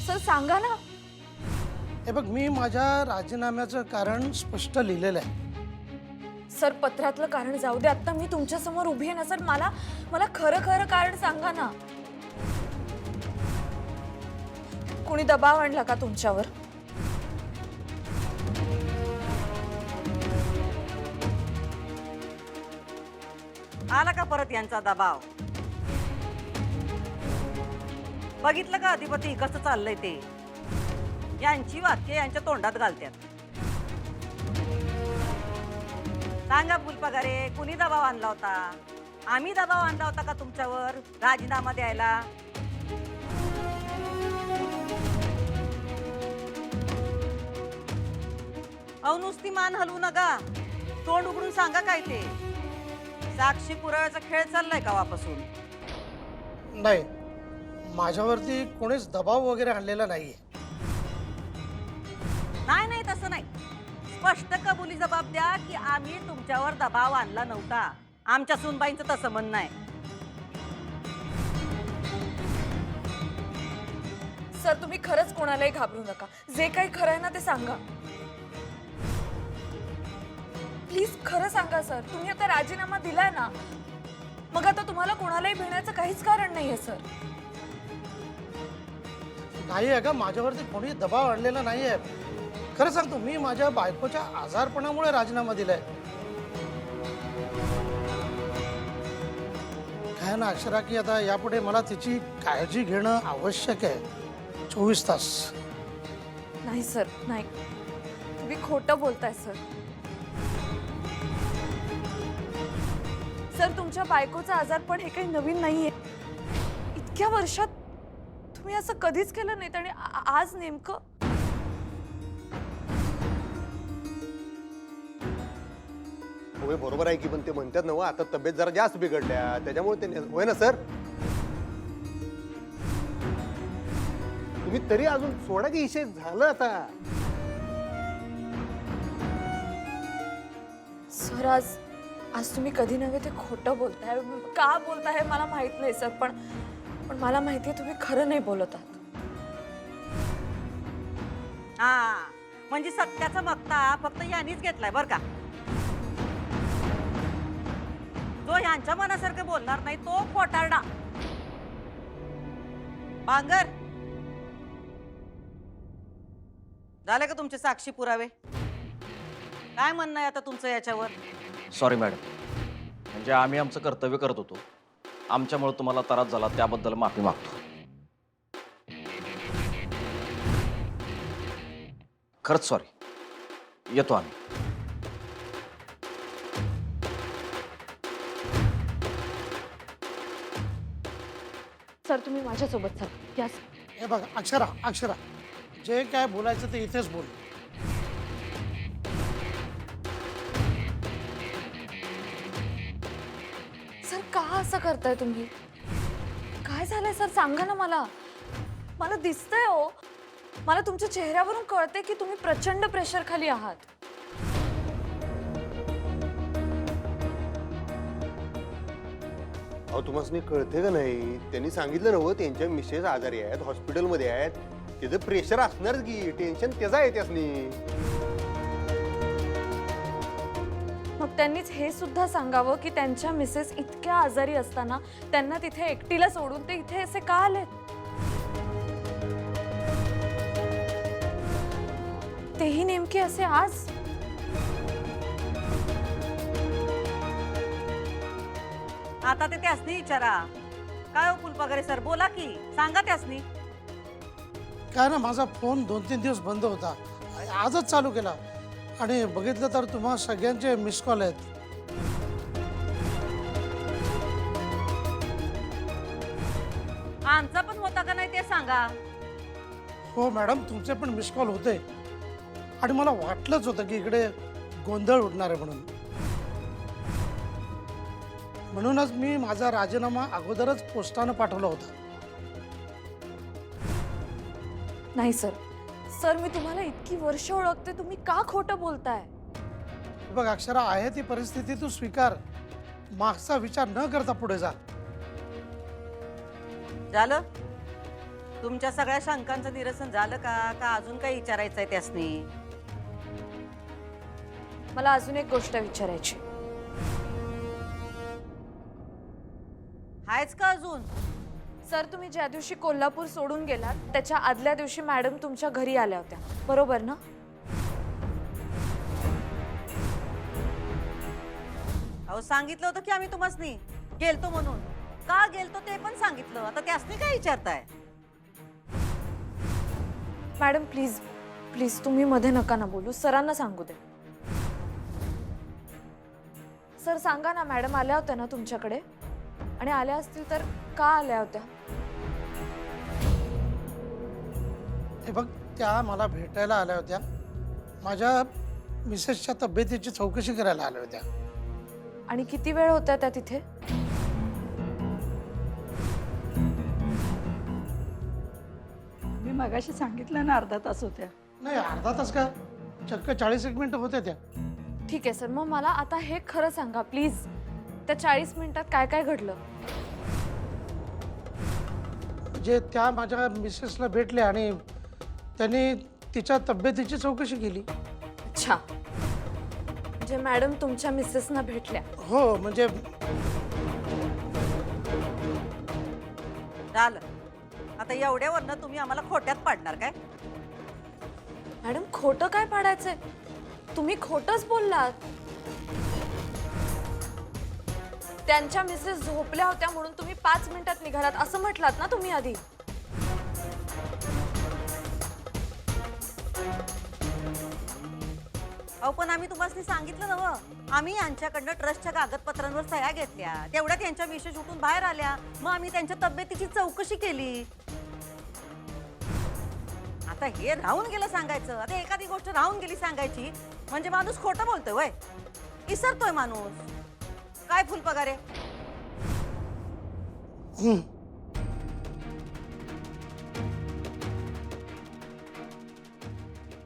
Sir सांगा ना। हे बघ, मी माझ्या राजीनाम्याचं कारण स्पष्ट लिहिलेलं आहे. सर पत्रातलं कारण जाऊ दे, आता मी तुमच्या समोर उभी आहे ना सर, मला मला खरं खरं कारण सांगा ना. कोणी दबाव आणला का तुमच्यावर? आला का परत यांचा दबाव? बघितलं का अधिपती कसं चाललंय ते? यांची वाक्य यांच्या तोंडात घालतात. सांगा फुलपगारे, कुणी दबाव आणला होता? आम्ही दबाव आणला होता का तुमच्यावर राजीनामा द्यायला? अहो नुसती मान हलवू नका, तोंड उघडून सांगा काय ते. साक्षी पुराव्याचा खेळ चाललाय का वापासून? नाही, माझ्यावरती कोणीच दबाव वगैरे आणलेला नाहीये. नाही नाही तसं नाही, स्पष्ट कबुली जबाब द्या की आम्ही तुमच्यावर दबाव आणला नव्हता. आमच्या सुनबाईंचं तसं म्हणणं आहे. सर तुम्ही खरंच कोणालाही घाबरू नका, जे काही खरं आहे ना ते सांगा. प्लीज खरं सांगा सर. तुम्ही आता राजीनामा दिलाय ना, मग आता तुम्हाला कोणालाही भिण्याचं काहीच कारण नाहीये सर. नाही आहे का, माझ्यावरती कोणी दबाव आणलेला नाहीये. खरं सांगतो, मी माझ्या बायकोच्या आजारपणामुळे राजीनामा दिलाय. काय ना अक्षरा, की आता यापुढे मला तिची काळजी घेणं आवश्यक आहे 24 तास. नाही सर, नाही, तुम्ही खोटं बोलताय सर. सर तुमच्या बायकोचं आजारपण हे काही नवीन नाहीये. इतक्या वर्षात तुम्ही असं कधीच केलं नाही आणि आज नेमकं. होय बरोबर आहे की, पण ते म्हणतात ना आता तब्येत जरा जास्त बिघडल्या त्याच्यामुळे ते होय ना सर. तुम्ही तरी अजून सोडा की विषय झालं आता. सर आज आज तुम्ही कधी नव्हे ते खोटं बोलताय. का बोलताय मला माहित नाही सर, पण पण मला माहितीये तुम्ही खरं नाही बोलत आहात. हा म्हणजे सत्याचा मक्ता फक्त यांनीच घेतलाय बर का. जो यांच्या मनासारखं बोलणार नाही तो खोटारडा. बांगर झाले का तुमचे साक्षी पुरावे? काय म्हणणं आहे आता तुमचं याच्यावर? सॉरी मॅडम, म्हणजे आम्ही आमचं कर्तव्य करत होतो. आमच्यामुळे तुम्हाला त्रास झाला त्याबद्दल माफी मागतो. खरंच सॉरी. येतो आम्ही. सर तुम्ही माझ्यासोबत चला. या सर. हे बघ अक्षरा, अक्षरा, जे काय बोलायचं ते इथेच बोल. सर का असं करताय तुम्ही? काय झालंय सर सांगा ना मला. मला दिसतंय हो, मला तुमच्या चेहऱ्यावरून कळते की तुम्ही प्रचंड प्रेशर खाली आहात. अहो तुम्हाला कळते का नाही, त्यांनी सांगितलं ना त्यांच्या मिसेस आजारी आहेत, हॉस्पिटलमध्ये आहेत. त्याचं प्रेशर असणारच की, टेन्शन त्याचा आहे त्यासनी. मग त्यांनीच हे सुद्धा सांगावं की त्यांच्या मिसेस इतक्या आजारी असताना त्यांना तिथे एकटीला सोडून ते इथे असे का आलेत? तेही नेमके असे आज. आता ते त्यासनी विचारा. काय हो फुलपगारे सर, बोला की, सांगा त्यासनी. काय ना, माझा फोन 2-3 दिवस बंद होता, आजच चालू केला आणि बघितलं तर तुम्हा सगळ्यांचे मिस कॉल आहेत. आमचा पण होता का नाही ते सांगा. हो मॅडम, तुमचे पण मिस कॉल होते आणि मला वाटलंच होतं की इकडे गोंधळ उडणार आहे म्हणून. म्हणूनच मी माझा राजीनामा अगोदरच पोस्टानं पाठवला होता. नाही सर, सर मी तुम्हाला इतकी वर्ष ओळखते, तुम्ही का खोटं बोलताय? बघ अक्षरा, आहे ती परिस्थिती तू स्वीकार. मागचा विचार न करता पुढे जा. झालं? तुमच्या सगळ्या शंकांचं निरसन झालं का अजून काही विचारायचं आहे त्यासनी? मला अजून एक गोष्ट विचारायची. आहेच का अजून? सर, तुम्ही ज्या दिवशी कोल्हापूर सोडून गेलात त्याच्या आदल्या दिवशी मॅडम तुमच्या घरी आल्या होत्या, बरोबर ना? अहो सांगितलं होतं की आम्ही तुम्हासनी गेलतो म्हणून. का गेलतो ते पण सांगितलं. आता त्यासनी काय विचारताय? मॅडम प्लीज प्लीज तुम्ही मध्ये नका ना बोलू, सरांना सांगू दे. सर सांगा ना, मॅडम आल्या होत्या ना तुमच्याकडे? आणि आल्या असतील तर का आल्या होत्या? हे बघ, त्या मला भेटायला आल्या होत्या. माझ्या मिसेसच्या तब्येतीची चौकशी करायला आल्या होत्या. आणि किती वेळ होत्या त्या तिथे? मी मगाशी सांगितलं ना, अर्धा तास होत्या. नाही, अर्धा तास का, चक्क 40 मिनिटं होत्या त्या. ठीक आहे सर, मग मला आता हे खरं सांगा प्लीज, त्या 40 मिनिटात काय काय घडलं? जे त्या माझ्या मिसेसला भेटले आणि त्यांनी तिच्या तब्येतीची चौकशी केली. अच्छा, म्हणजे मॅडम तुमच्या मिसेसना भेटल्या? हो, म्हणजे झालं. आता एवढ्यावरनं तुम्ही आम्हाला खोट्यात पाडणार काय? मॅडम खोटं काय पाडायचंय? तुम्ही खोटंच बोललात. त्यांच्या मिसेस झोपल्या होत्या म्हणून तुम्ही 5 मिनिटात निघालात असं म्हटलात ना तुम्ही आधी. अहो पण आम्ही तुम्हाला सांगितलं नव्हं. आम्ही यांच्याकडनं ट्रस्टच्या कागदपत्रांवर सह्या घेतल्या, तेवढ्यात यांच्या मिसेस उठून बाहेर आल्या. मग आम्ही त्यांच्या तब्येतीची चौकशी केली. आता हे राहून गेलं सांगायचं. आता एखादी गोष्ट राहून गेली सांगायची म्हणजे माणूस खोटं बोलतोय वय, विसरतोय माणूस. काय फुलपगार आहे?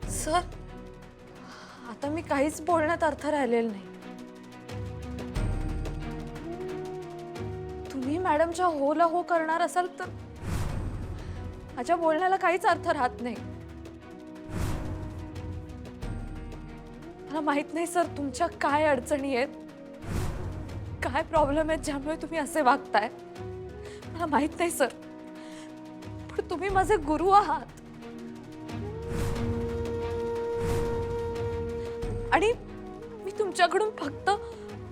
सर, आता मी काहीच बोलण्यात अर्थ राहिलेला नाही. तुम्ही मॅडमच्या होला हो करणार असाल तर माझ्या बोलण्याला काहीच अर्थ राहत नाही. मला माहित नाही सर तुमच्या काय अडचणी आहेत, काय प्रॉब्लेम आहेत ज्यामुळे तुम्ही असे वागताय. मला माहित नाही सर, पण तुम्ही माझे गुरु आहात. आणि मी तुमच्याकडून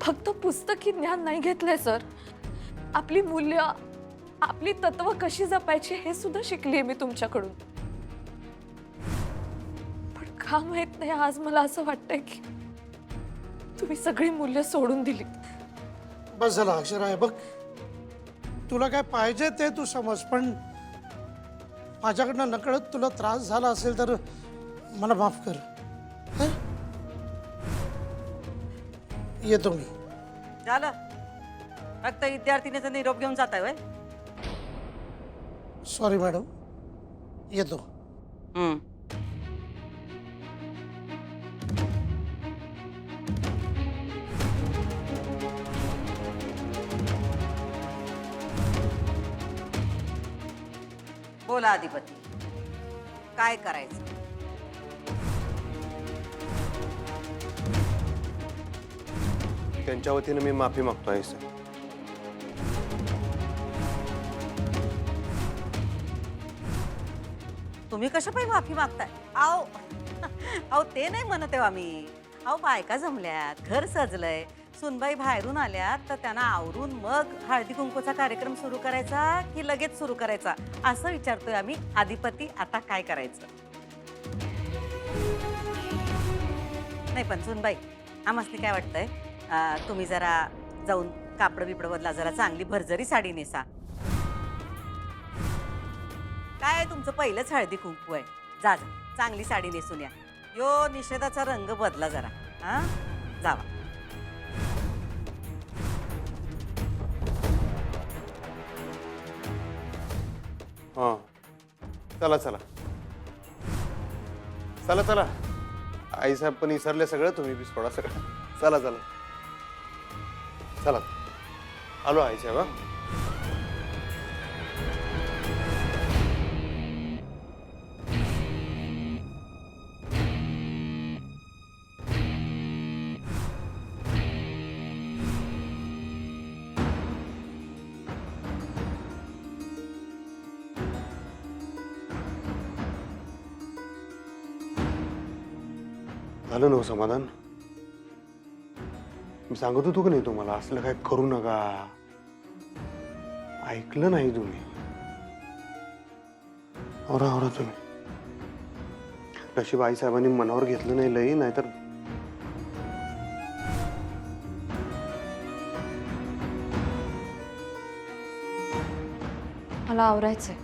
फक्त पुस्तकी ज्ञान नाही घेतलंय सर. आपली मूल्य, आपली तत्व कशी जपायची हे सुद्धा शिकलीये मी तुमच्याकडून. पण का माहित नाही आज मला असं वाटतंय की तुम्ही सगळी मूल्य सोडून दिली. बस झालं अक्षरा. आहे बघ, तुला काय पाहिजे ते तू समज, पण माझ्याकडनं नकळत तुला त्रास झाला असेल तर मला माफ कर. हं? येतो मी. झालं. फक्त विद्यार्थिनीचा निरोप घेऊन जाताय वय? सॉरी मॅडम, येतो. बोला अधिपती, काय करायचं? त्यांच्या वतीनं मी माफी मागतो आहे सर. तुम्ही कशा पाहिजे माफी मागताय? अहो ते नाही म्हणत आहे आम्ही. अहो बायका जमल्यात, घर सजलंय, सुनबाई बाहेरून आल्यात, तर त्यांना आवरून मग हळदी कुंकूचा कार्यक्रम सुरू करायचा की लगेच सुरू करायचा असं विचारतोय आम्ही. अधिपती, आता काय करायचं? नाही पण सुनबाई, आम्हाला काय वाटतंय, तुम्ही जरा जाऊन कापड बिपड बदला, जरा चांगली भरजरी साडी नेसा. काय तुमचं पहिलंच हळदी कुंकू आहे. जा जा, चांगली साडी नेसून या. यो निषेधाचा रंग बदला जरा. हा, जावा. हां, चला चला चला चला. आईसाहेब पण विसरले सगळं, तुम्ही बी सोडा सगळं. चला चला चला. आलो आईसाहेब. हा, झालं ना समाधान? मी सांगत होतो का नाही तुम्हाला असलं काय करू नका. ऐकलं नाही तुम्ही. आवरा तुम्ही. नशीब आईसाहेबांनी मनावर घेतलं नाही लई, नाहीतर मला आवरायचंय.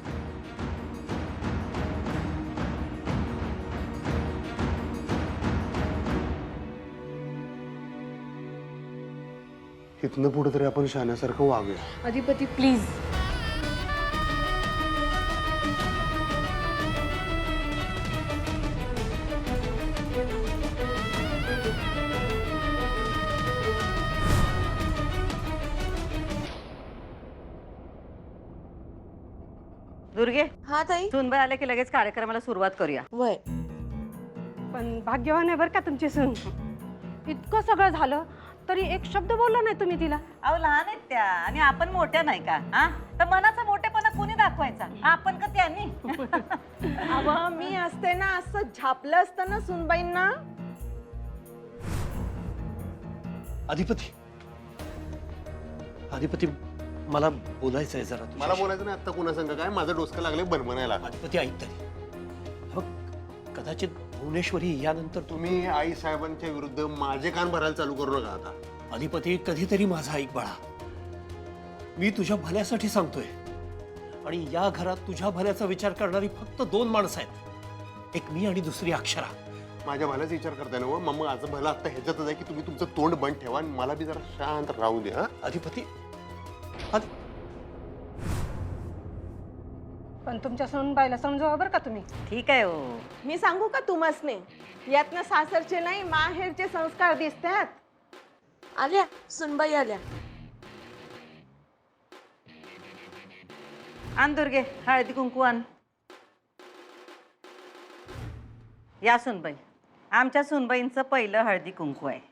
इथनं पुढे तरी आपण शहाण्यासारखं वागूया. अधिपती प्लीज. दुर्गे, हा ताई. सुनबाई आले की लगेच कार्यक्रमाला सुरुवात करूया. वय. पण भाग्यवान आहे बरं का तुमची सून. इतकं सगळं झालं तरी एक शब्द बोलला नाही तुम्ही तिला. अहो लहान आहेत त्या आणि आपण मोठ्या नाही का? हा, तर मनाचा मोठेपणा कोणी दाखवायचा? आपण का त्यांनी? अव मी असते ना असं झापलं असतं ना सुनबाईंना. अधिपती मला बोलायचं आहे जरा. मला बोलायचं नाही आता कोणा सांगा काय, माझं डोसकं लागले बनवण्याला. अधिपती ऐक तरी. कदाचित भुवनेश्वरी यानंतर तुम्ही आई साहेबांच्या विरुद्ध माझे कान भरायला चालू करू नका आता. अधिपती कधीतरी माझा ऐक बाळा. मी तुझ्या भल्यासाठी सांगतोय आणि या घरात तुझ्या भल्याचा विचार करणारी फक्त 2 माणसं आहेत. एक मी आणि दुसरी अक्षरा. माझ्या भल्याचा विचार करताय ना मग माझं भलं आता ह्याच्यातच आहे की तुम्ही तुमचं तोंड बंद ठेवा आणि मला बी जरा शांत राहू द्या. हा, अधिपती पण तुमच्या सूनबाईला समजावा बरं का तुम्ही. ठीक आहे हो. मी सांगू का तुमसने यातनं सासरचे नाही माहेरचे संस्कार दिसतात. आल्या सुनबाई आल्या. आण दुर्गे, हळदी कुंकू आण. या सुनबाई, आमच्या सुनबाईंचं पहिलं हळदी कुंकू आहे.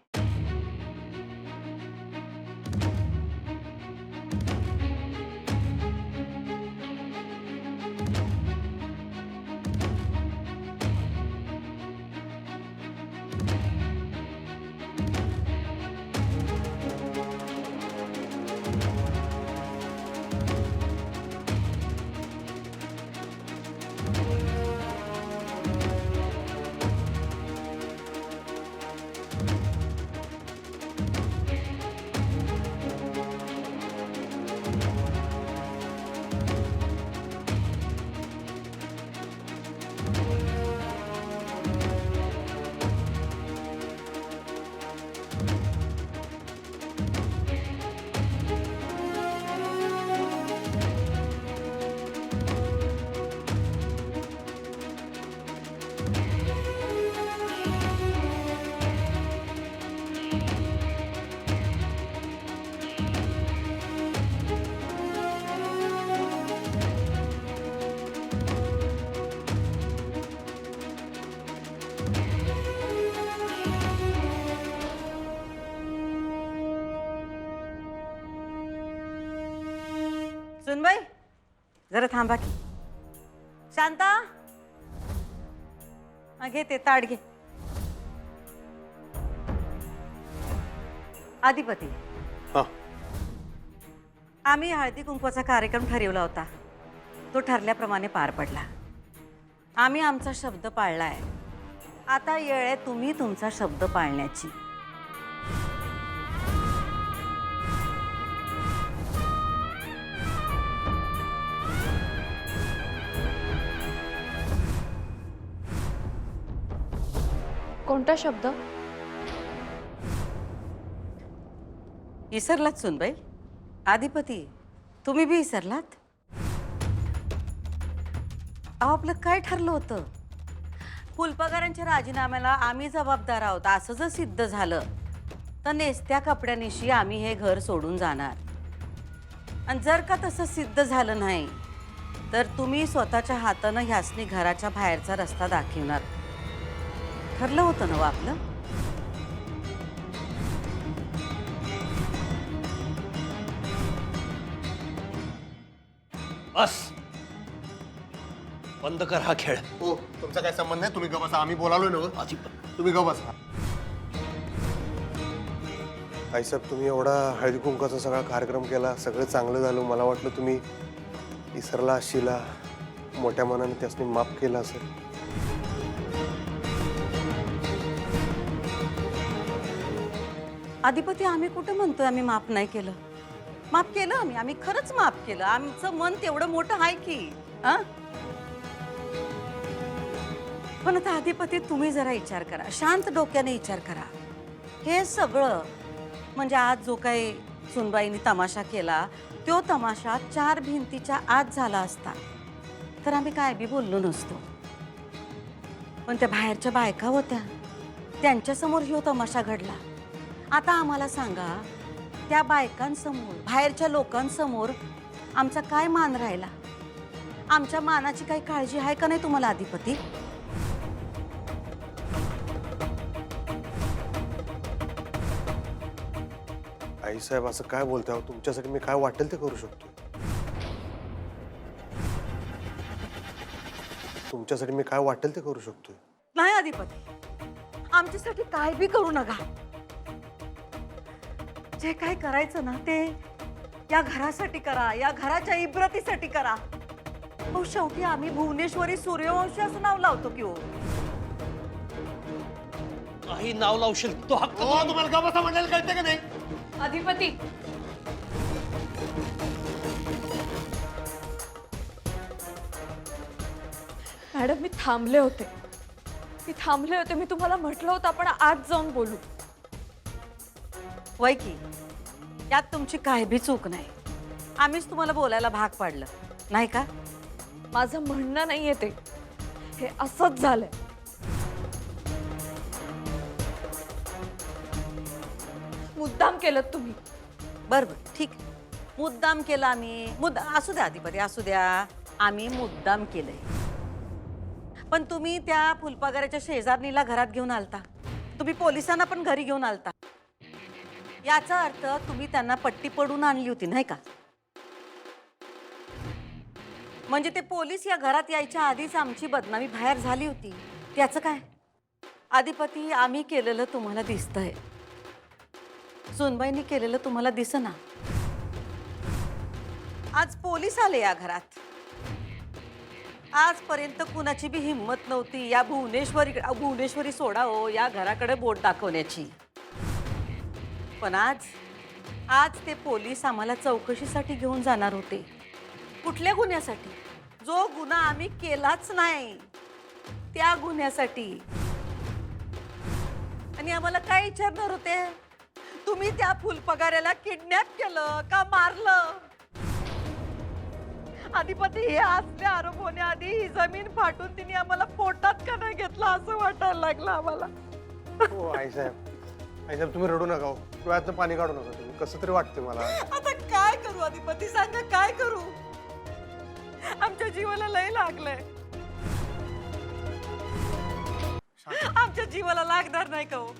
सुनबाई जरा थांबा की. शांता, घे ते ताट घे. अधिपती, हा. आम्ही हळदी कुंकवाचा कार्यक्रम ठरवला होता. तो ठरल्याप्रमाणे पार पडला. आम्ही आमचा शब्द पाळलाय. आता वेळ आहे तुम्ही तुमचा शब्द पाळण्याची. कोणता शब्द? विसरलात सुनबाई? अधिपती, तुम्ही बी विसरलात? अहो आपलं काय ठरलं होतं? फुलपगारांच्या राजीनाम्याला आम्ही जबाबदार आहोत असं जर सिद्ध झालं तर नेसत्या कपड्यानिशी आम्ही हे घर सोडून जाणार. आणि जर का तसं सिद्ध झालं नाही तर तुम्ही स्वतःच्या हातानं ह्यासनी घराच्या बाहेरचा रस्ता दाखवणार. ठरलं होतं ना आपलं? बस. बंद कर हा खेळ. हो तुमचा काय संबंध नाही, तुम्ही ग बसा. आम्ही बोलालोय ना. अजिबात. तुम्ही ग बसा. आईसाहेब, तुम्ही एवढा हळदी कुंकाचा सगळा कार्यक्रम केला, सगळं चांगलं झालं. मला वाटलं तुम्ही इसरला असशीला, मोठ्या मनाने त्यासनी माफ केलं असेल. अधिपती, आम्ही कुठं म्हणतोय आम्ही माफ नाही केलं? माफ केलं आम्ही खरंच माफ केलं. आमचं मन तेवढं मोठं आहे की. हा, पण आता अधिपती तुम्ही जरा विचार करा, शांत डोक्याने विचार करा. हे सगळं म्हणजे आज जो काही सुनबाईंनी तमाशा केला, तो तमाशा 4 भिंतीच्या आत झाला असता तर आम्ही काय बी बोललो नसतो. पण त्या बाहेरच्या बायका होत्या, त्यांच्यासमोर ह्यो तमाशा घडला. आता आम्हाला सांगा, त्या बायकांसमोर, बाहेरच्या लोकांसमोर आमचा काय मान राहिला? आमच्या मानाची काही काळजी आहे का नाही तुम्हाला अधिपती? आईसाहेब, असं काय बोलताय? तुमच्यासाठी मी काय वाटेल ते करू शकतो. तुमच्यासाठी मी काय वाटेल ते करू शकतो. नाही अधिपती, आमच्यासाठी काय बी करू नका. जे काय करायचं ना ते या घरासाठी करा, या घराच्या इब्रतीसाठी करा. हो, शेवटी आम्ही भुवनेश्वरी सूर्यवंशी असं नाव लावतो की हो. काही नाव लावशील तो हक्क. तुम्हाला ग बसा म्हणायला कळते का नाही? अधिपती, मॅडम मी थांबले होते. मी तुम्हाला म्हटलं होतं आपण आज जाऊन बोलू. वय की यात तुमची काय बी चूक नाही. आम्हीच तुम्हाला बोलायला भाग पाडलं नाही का? माझं म्हणणं नाहीये ते, हे असंच झालंय. मुद्दाम केलं तुम्ही. बरोबर, ठीक. मुद्दाम केला आम्ही. असू द्या अधिपती, असू द्या. आम्ही मुद्दाम केलंय. पण तुम्ही त्या फुलपगाराच्या शेजारणीला घरात घेऊन आलता, तुम्ही पोलिसांना पण घरी घेऊन आलता. याचा अर्थ तुम्ही त्यांना पट्टी पडून आणली होती नाही का? म्हणजे ते पोलीस या घरात यायच्या आधीच आमची बदनामी बाहेर झाली होती. त्याचं काय अधिपती? आम्ही केलेलं तुम्हाला दिसतंय, सुनबाईंनी केलेलं तुम्हाला दिसना. आज पोलीस आले या घरात. आजपर्यंत कुणाची बी हिंमत नव्हती या भुवनेश्वरी सोडा हो, या घराकडे बोट दाखवण्याची. पण आज ते पोलीस आम्हाला चौकशीसाठी घेऊन जाणार होते. कुठल्या गुन्ह्यासाठी? जो गुन्हा आम्ही केलाच नाही त्या गुन्ह्यासाठी. आणि आम्हाला काय विचारणार होते? तुम्ही त्या फुलपगाराला किडनॅप केलं का मारलं? अधिपती, हे असले आरोप होण्याआधी ही जमीन फाटून तिने आम्हाला पोटात का नाही घेतला असं वाटायला लागलं आम्हाला. हो आईसाहेब, तुम्ही रडू नका हो. डोळ्यातनं पाणी काढू नका तुम्ही. कसं तरी वाटते मला. आता काय करू अधिपती, सांगा काय करू? आमच्या जीवाला लय लागलंय. आमच्या जीवाला लागणार नाही का हो?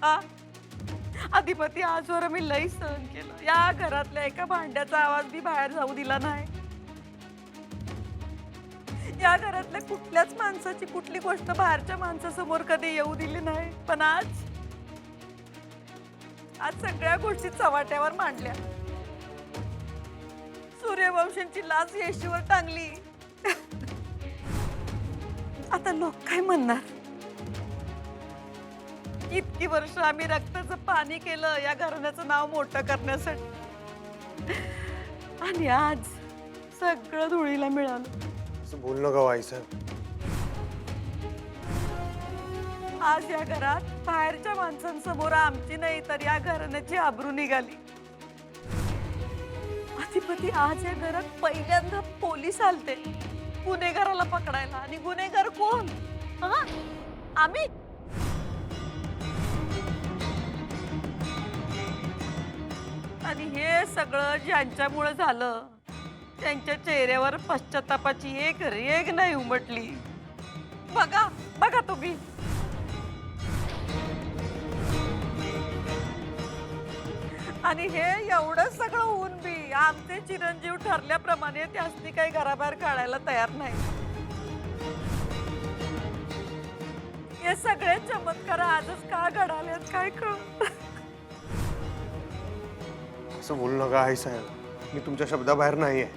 अधिपती, आजवर मी लय सहन केलं. या घरातल्या एका भांड्याचा आवाज बी बाहेर जाऊ दिला नाही. या घरातल्या कुठल्याच माणसाची कुठली गोष्ट बाहेरच्या माणसासमोर कधी येऊ दिली नाही. पण आज सगळ्या गोष्टी चव्हाट्यावर मांडल्या. सूर्यवंशींची लाच येशीवर टांगली. आता लोक काय म्हणणार? इतकी वर्ष आम्ही रक्ताचं पाणी केलं या घराण्याचं नाव मोठं करण्यासाठी, आणि आज सगळं धुळीला मिळालं. असं बोलू नका हो आईसाहेब. आज या घरात बाहेरच्या माणसांसमोर आमची नाही तर या घराण्याची आबरू निघाली. अधिपती, आज या घरात पहिल्यांदा पोलीस आलते गुन्हेगाराला पकडायला. आणि गुन्हेगार कोण? आम्ही. आणि हे सगळं ज्यांच्यामुळे झालं त्यांच्या चेहऱ्यावर पश्चातापाची एक रेघ नाही उमटली. बघा बघा तुम्ही. आणि हे एवढं सगळं होऊन बी आमचे चिरंजीव ठरल्याप्रमाणे त्यासनी काही घराबाहेर काढायला तयार नाही. हे सगळे चमत्कार आजच का घडालेत काय कळ. असं बोलू नका आई साहेब, मी तुमच्या शब्दाबाहेर नाहीये.